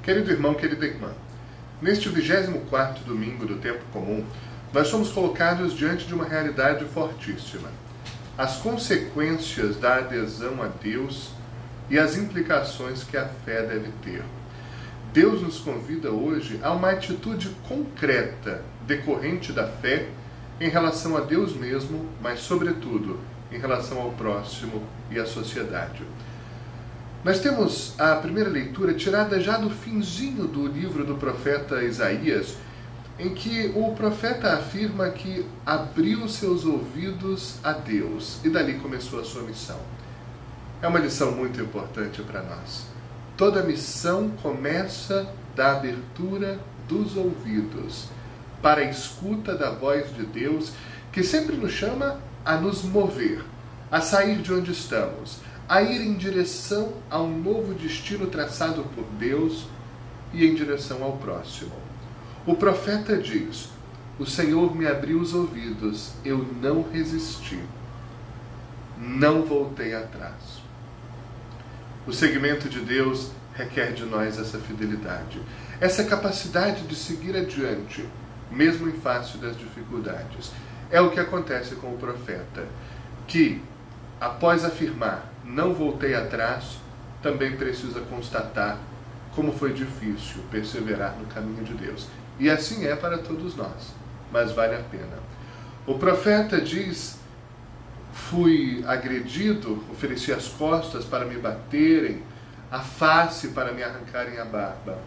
Querido irmão, querida irmã, neste 24º domingo do tempo comum, nós somos colocados diante de uma realidade fortíssima. As consequências da adesão a Deus e as implicações que a fé deve ter. Deus nos convida hoje a uma atitude concreta, decorrente da fé, em relação a Deus mesmo, mas sobretudo em relação ao próximo e à sociedade. Nós temos a primeira leitura tirada já do finzinho do livro do profeta Isaías, em que o profeta afirma que abriu seus ouvidos a Deus e dali começou a sua missão. É uma lição muito importante para nós. Toda missão começa da abertura dos ouvidos para a escuta da voz de Deus, que sempre nos chama a nos mover, a sair de onde estamos, a ir em direção a um novo destino traçado por Deus e em direção ao próximo. O profeta diz: o Senhor me abriu os ouvidos, eu não resisti, não voltei atrás. O seguimento de Deus requer de nós essa fidelidade, essa capacidade de seguir adiante, mesmo em face das dificuldades. É o que acontece com o profeta, que, após afirmar, não voltei atrás, também precisa constatar como foi difícil perseverar no caminho de Deus. E assim é para todos nós, mas vale a pena. O profeta diz: fui agredido, ofereci as costas para me baterem, a face para me arrancarem a barba.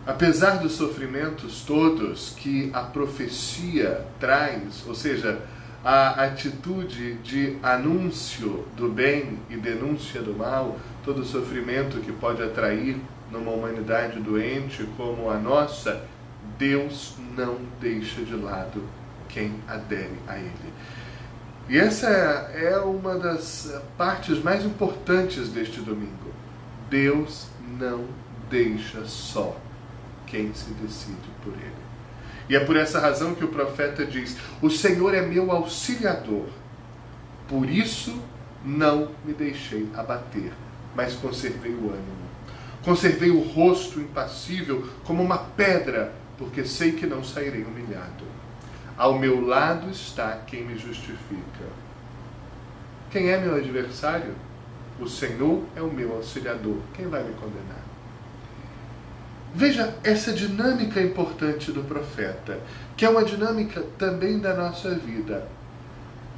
Apesar dos sofrimentos todos que a profecia traz, ou seja, a atitude de anúncio do bem e denúncia do mal, todo o sofrimento que pode atrair numa humanidade doente como a nossa, Deus não deixa de lado quem adere a Ele. E essa é uma das partes mais importantes deste domingo. Deus não deixa só quem se decide por Ele. E é por essa razão que o profeta diz: o Senhor é meu auxiliador, por isso não me deixei abater, mas conservei o ânimo. Conservei o rosto impassível como uma pedra, porque sei que não sairei humilhado. Ao meu lado está quem me justifica. Quem é meu adversário? O Senhor é o meu auxiliador. Quem vai me condenar? Veja essa dinâmica importante do profeta, que é uma dinâmica também da nossa vida.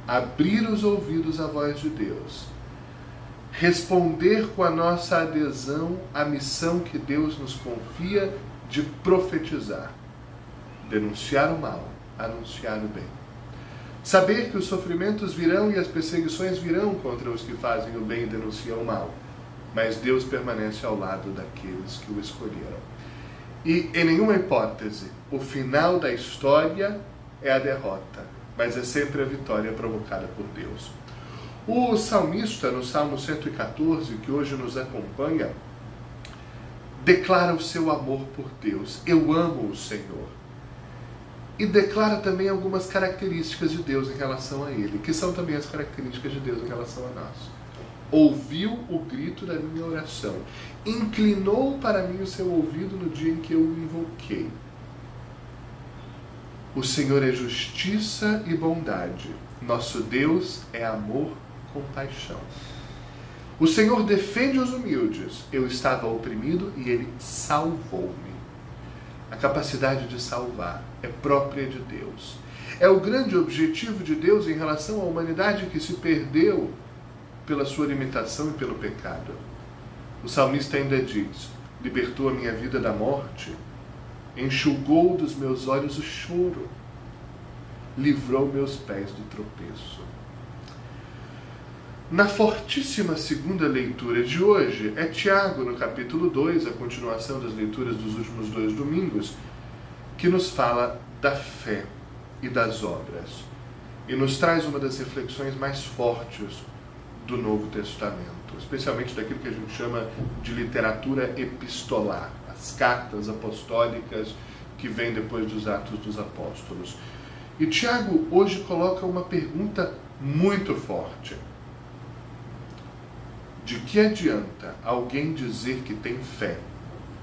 Abrir os ouvidos à voz de Deus. Responder com a nossa adesão à missão que Deus nos confia de profetizar. Denunciar o mal, anunciar o bem. Saber que os sofrimentos virão e as perseguições virão contra os que fazem o bem e denunciam o mal. Mas Deus permanece ao lado daqueles que o escolheram. E, em nenhuma hipótese, o final da história é a derrota, mas é sempre a vitória provocada por Deus. O salmista, no Salmo 114, que hoje nos acompanha, declara o seu amor por Deus. Eu amo o Senhor. E declara também algumas características de Deus em relação a Ele, que são também as características de Deus em relação a nós. Ouviu o grito da minha oração, inclinou para mim o seu ouvido no dia em que eu o invoquei. O Senhor é justiça e bondade, nosso Deus é amor e compaixão. O Senhor defende os humildes, eu estava oprimido e Ele salvou-me. A capacidade de salvar é própria de Deus. É o grande objetivo de Deus em relação à humanidade que se perdeu pela sua limitação e pelo pecado. O salmista ainda diz: libertou a minha vida da morte, enxugou dos meus olhos o choro, livrou meus pés do tropeço. Na fortíssima segunda leitura de hoje, é Tiago, no capítulo 2, a continuação das leituras dos últimos 2 domingos, que nos fala da fé e das obras, e nos traz uma das reflexões mais fortes do Novo Testamento, especialmente daquilo que a gente chama de literatura epistolar, as cartas apostólicas que vêm depois dos Atos dos Apóstolos. E Tiago hoje coloca uma pergunta muito forte. De que adianta alguém dizer que tem fé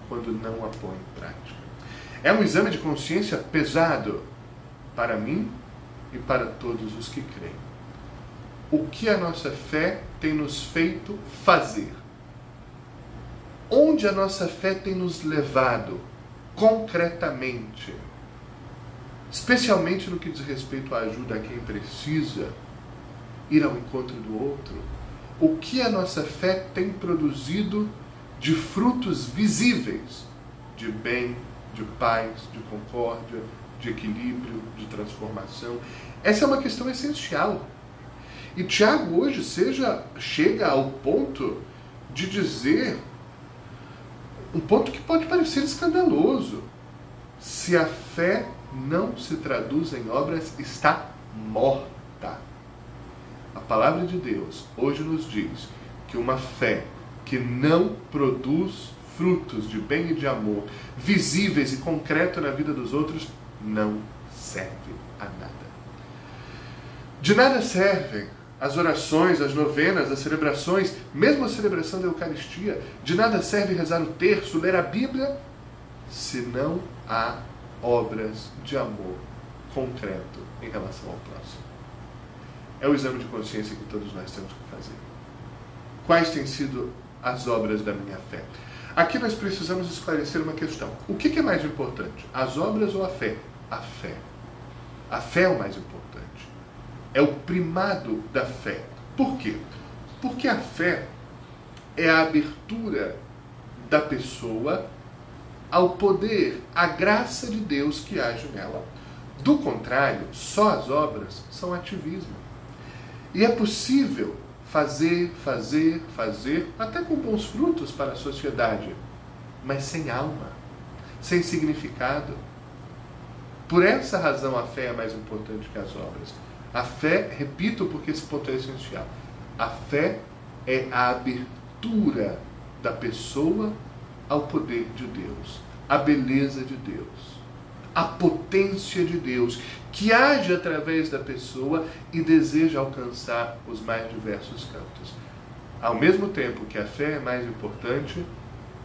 quando não a põe em prática. É um exame de consciência pesado para mim e para todos os que creem. O que a nossa fé tem nos feito fazer? Onde a nossa fé tem nos levado concretamente? Especialmente no que diz respeito à ajuda a quem precisa, ir ao encontro do outro. O que a nossa fé tem produzido de frutos visíveis, de bem, de paz, de concórdia, de equilíbrio, de transformação? Essa é uma questão essencial. E Tiago hoje chega ao ponto de dizer, um ponto que pode parecer escandaloso: se a fé não se traduz em obras, está morta. A palavra de Deus hoje nos diz que uma fé que não produz frutos de bem e de amor, visíveis e concretos na vida dos outros, não serve a nada. De nada servem as orações, as novenas, as celebrações, mesmo a celebração da Eucaristia. De nada serve rezar o terço, ler a Bíblia, se não há obras de amor concreto em relação ao próximo. É o exame de consciência que todos nós temos que fazer. Quais têm sido as obras da minha fé? Aqui nós precisamos esclarecer uma questão. O que é mais importante? As obras ou a fé? A fé. A fé é o mais importante. É o primado da fé. Por quê? Porque a fé é a abertura da pessoa ao poder, à graça de Deus que age nela. Do contrário, só as obras são ativismo. E é possível fazer, até com bons frutos para a sociedade, mas sem alma, sem significado. Por essa razão a fé é mais importante que as obras. A fé, repito porque esse ponto é essencial, a fé é a abertura da pessoa ao poder de Deus, à beleza de Deus, à potência de Deus, que age através da pessoa e deseja alcançar os mais diversos campos. Ao mesmo tempo que a fé é mais importante,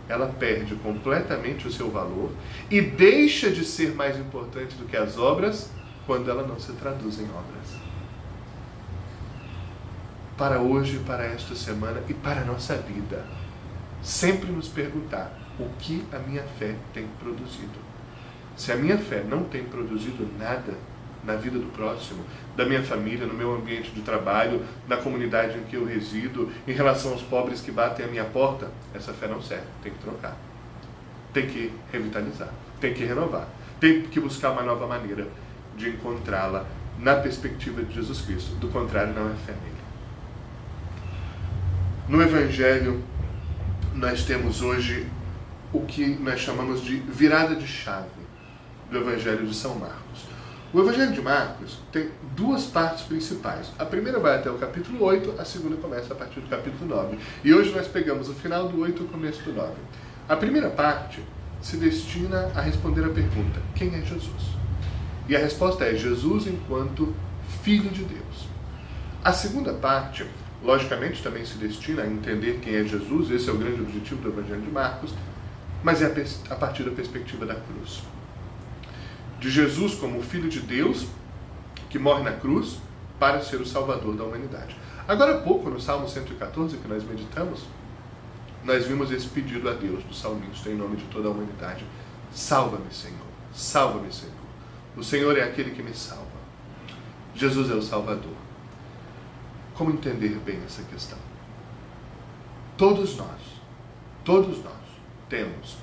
ela perde completamente o seu valor e deixa de ser mais importante do que as obras quando ela não se traduz em obras. Para hoje, para esta semana e para a nossa vida, sempre nos perguntar o que a minha fé tem produzido. Se a minha fé não tem produzido nada na vida do próximo, da minha família, no meu ambiente de trabalho, na comunidade em que eu resido, em relação aos pobres que batem à minha porta, essa fé não serve, tem que trocar. Tem que revitalizar, tem que renovar, tem que buscar uma nova maneira de encontrá-la na perspectiva de Jesus Cristo. Do contrário, não é fé nele. No Evangelho, nós temos hoje o que nós chamamos de virada de chave do Evangelho de São Marcos. O Evangelho de Marcos tem duas partes principais. A primeira vai até o capítulo 8, a segunda começa a partir do capítulo 9. E hoje nós pegamos o final do 8 e o começo do 9. A primeira parte se destina a responder a pergunta: quem é Jesus? E a resposta é Jesus enquanto Filho de Deus. A segunda parte, logicamente, também se destina a entender quem é Jesus. Esse é o grande objetivo do Evangelho de Marcos, mas é a partir da perspectiva da cruz. De Jesus como Filho de Deus, que morre na cruz para ser o Salvador da humanidade. Agora há pouco, no Salmo 114, que nós meditamos, nós vimos esse pedido a Deus do salmista em nome de toda a humanidade: salva-me, Senhor, salva-me, Senhor. O Senhor é aquele que me salva. Jesus é o Salvador. Como entender bem essa questão? Todos nós temos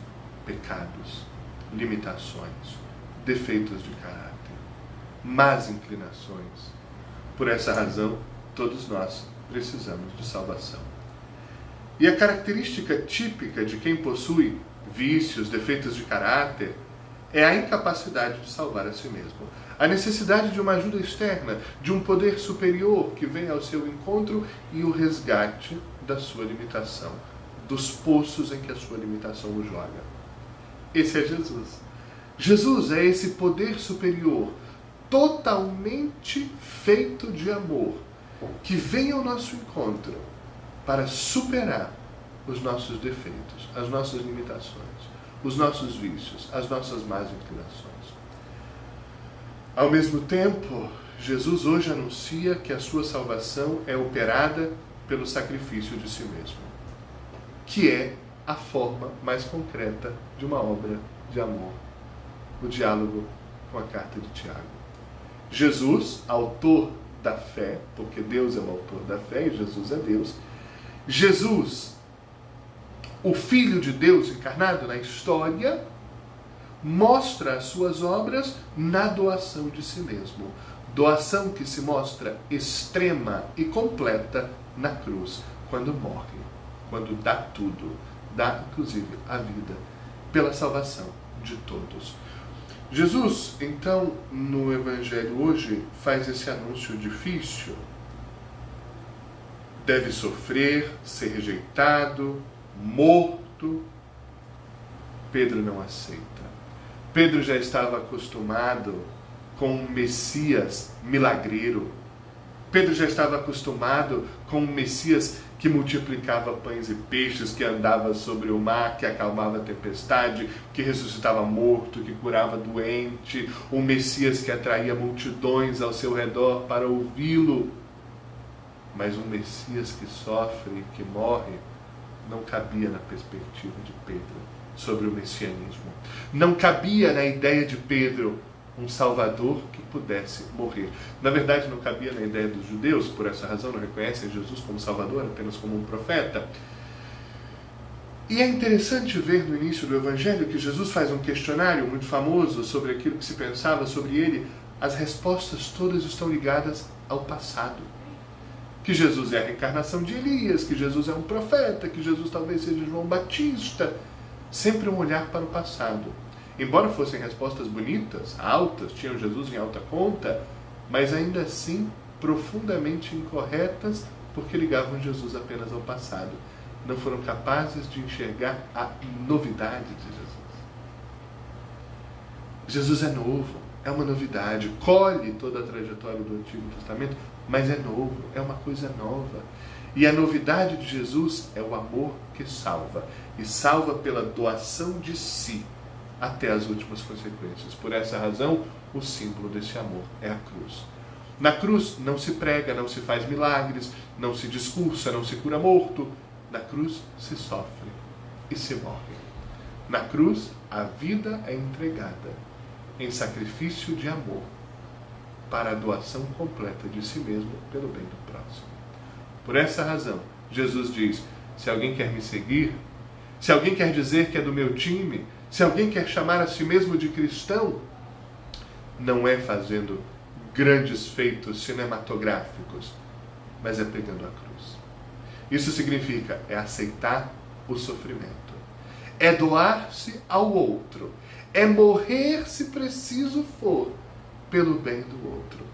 pecados, limitações, defeitos de caráter, más inclinações. Por essa razão, todos nós precisamos de salvação. E a característica típica de quem possui vícios, defeitos de caráter, é a incapacidade de salvar a si mesmo. A necessidade de uma ajuda externa, de um poder superior que venha ao seu encontro e o resgate da sua limitação, dos poços em que a sua limitação o joga. Esse é Jesus. Jesus é esse poder superior, totalmente feito de amor, que vem ao nosso encontro para superar os nossos defeitos, as nossas limitações. os nossos vícios, as nossas más inclinações. Ao mesmo tempo, Jesus hoje anuncia que a sua salvação é operada pelo sacrifício de si mesmo, que é a forma mais concreta de uma obra de amor, o diálogo com a carta de Tiago. Jesus, autor da fé, porque Deus é o autor da fé e Jesus é Deus, Jesus, o Filho de Deus encarnado na história, mostra as suas obras na doação de si mesmo. Doação que se mostra extrema e completa na cruz, quando morre, quando dá tudo, dá inclusive a vida, pela salvação de todos. Jesus, então, no Evangelho hoje, faz esse anúncio difícil. Deve sofrer, ser rejeitado, morto. Pedro não aceita. Pedro já estava acostumado com um Messias milagreiro. Pedro já estava acostumado com um Messias que multiplicava pães e peixes, que andava sobre o mar, que acalmava a tempestade, que ressuscitava morto, que curava doente, um Messias que atraía multidões ao seu redor para ouvi-lo. Mas um Messias que sofre, que morre, não cabia na perspectiva de Pedro sobre o messianismo. Não cabia na ideia de Pedro um Salvador que pudesse morrer. Na verdade, não cabia na ideia dos judeus, por essa razão não reconhecem Jesus como Salvador, apenas como um profeta. E é interessante ver no início do Evangelho que Jesus faz um questionário muito famoso sobre aquilo que se pensava sobre ele. As respostas todas estão ligadas ao passado. Que Jesus é a reencarnação de Elias, que Jesus é um profeta, que Jesus talvez seja João Batista. Sempre um olhar para o passado. Embora fossem respostas bonitas, altas, tinham Jesus em alta conta, mas ainda assim profundamente incorretas, porque ligavam Jesus apenas ao passado. Não foram capazes de enxergar a novidade de Jesus. Jesus é novo, é uma novidade, colhe toda a trajetória do Antigo Testamento, mas é novo, é uma coisa nova. E a novidade de Jesus é o amor que salva, e salva pela doação de si, até as últimas consequências. Por essa razão, o símbolo desse amor é a cruz. Na cruz não se prega, não se faz milagres, não se discursa, não se cura morto. Na cruz se sofre e se morre. Na cruz, a vida é entregada em sacrifício de amor para a doação completa de si mesmo pelo bem do próximo. Por essa razão, Jesus diz: se alguém quer me seguir, se alguém quer dizer que é do meu time, se alguém quer chamar a si mesmo de cristão, não é fazendo grandes feitos cinematográficos, mas é pregando a cruz. Isso significa, é aceitar o sofrimento, é doar-se ao outro, é morrer se preciso for, pelo bem do outro.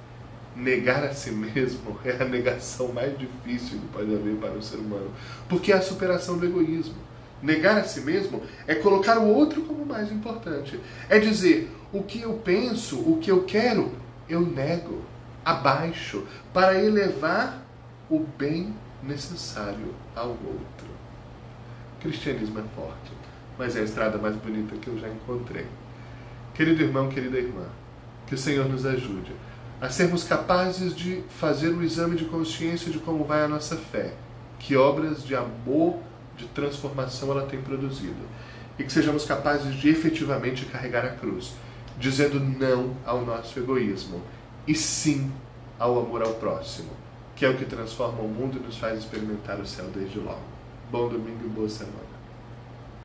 Negar a si mesmo é a negação mais difícil que pode haver para o ser humano, porque é a superação do egoísmo. Negar a si mesmo é colocar o outro como mais importante. É dizer, o que eu penso, o que eu quero, eu nego, abaixo, para elevar o bem necessário ao outro. O cristianismo é forte, mas é a estrada mais bonita que eu já encontrei. Querido irmão, querida irmã, que o Senhor nos ajude a sermos capazes de fazer o exame de consciência de como vai a nossa fé, que obras de amor, de transformação ela tem produzido, e que sejamos capazes de efetivamente carregar a cruz, dizendo não ao nosso egoísmo e sim ao amor ao próximo, que é o que transforma o mundo e nos faz experimentar o céu desde logo. Bom domingo e boa semana.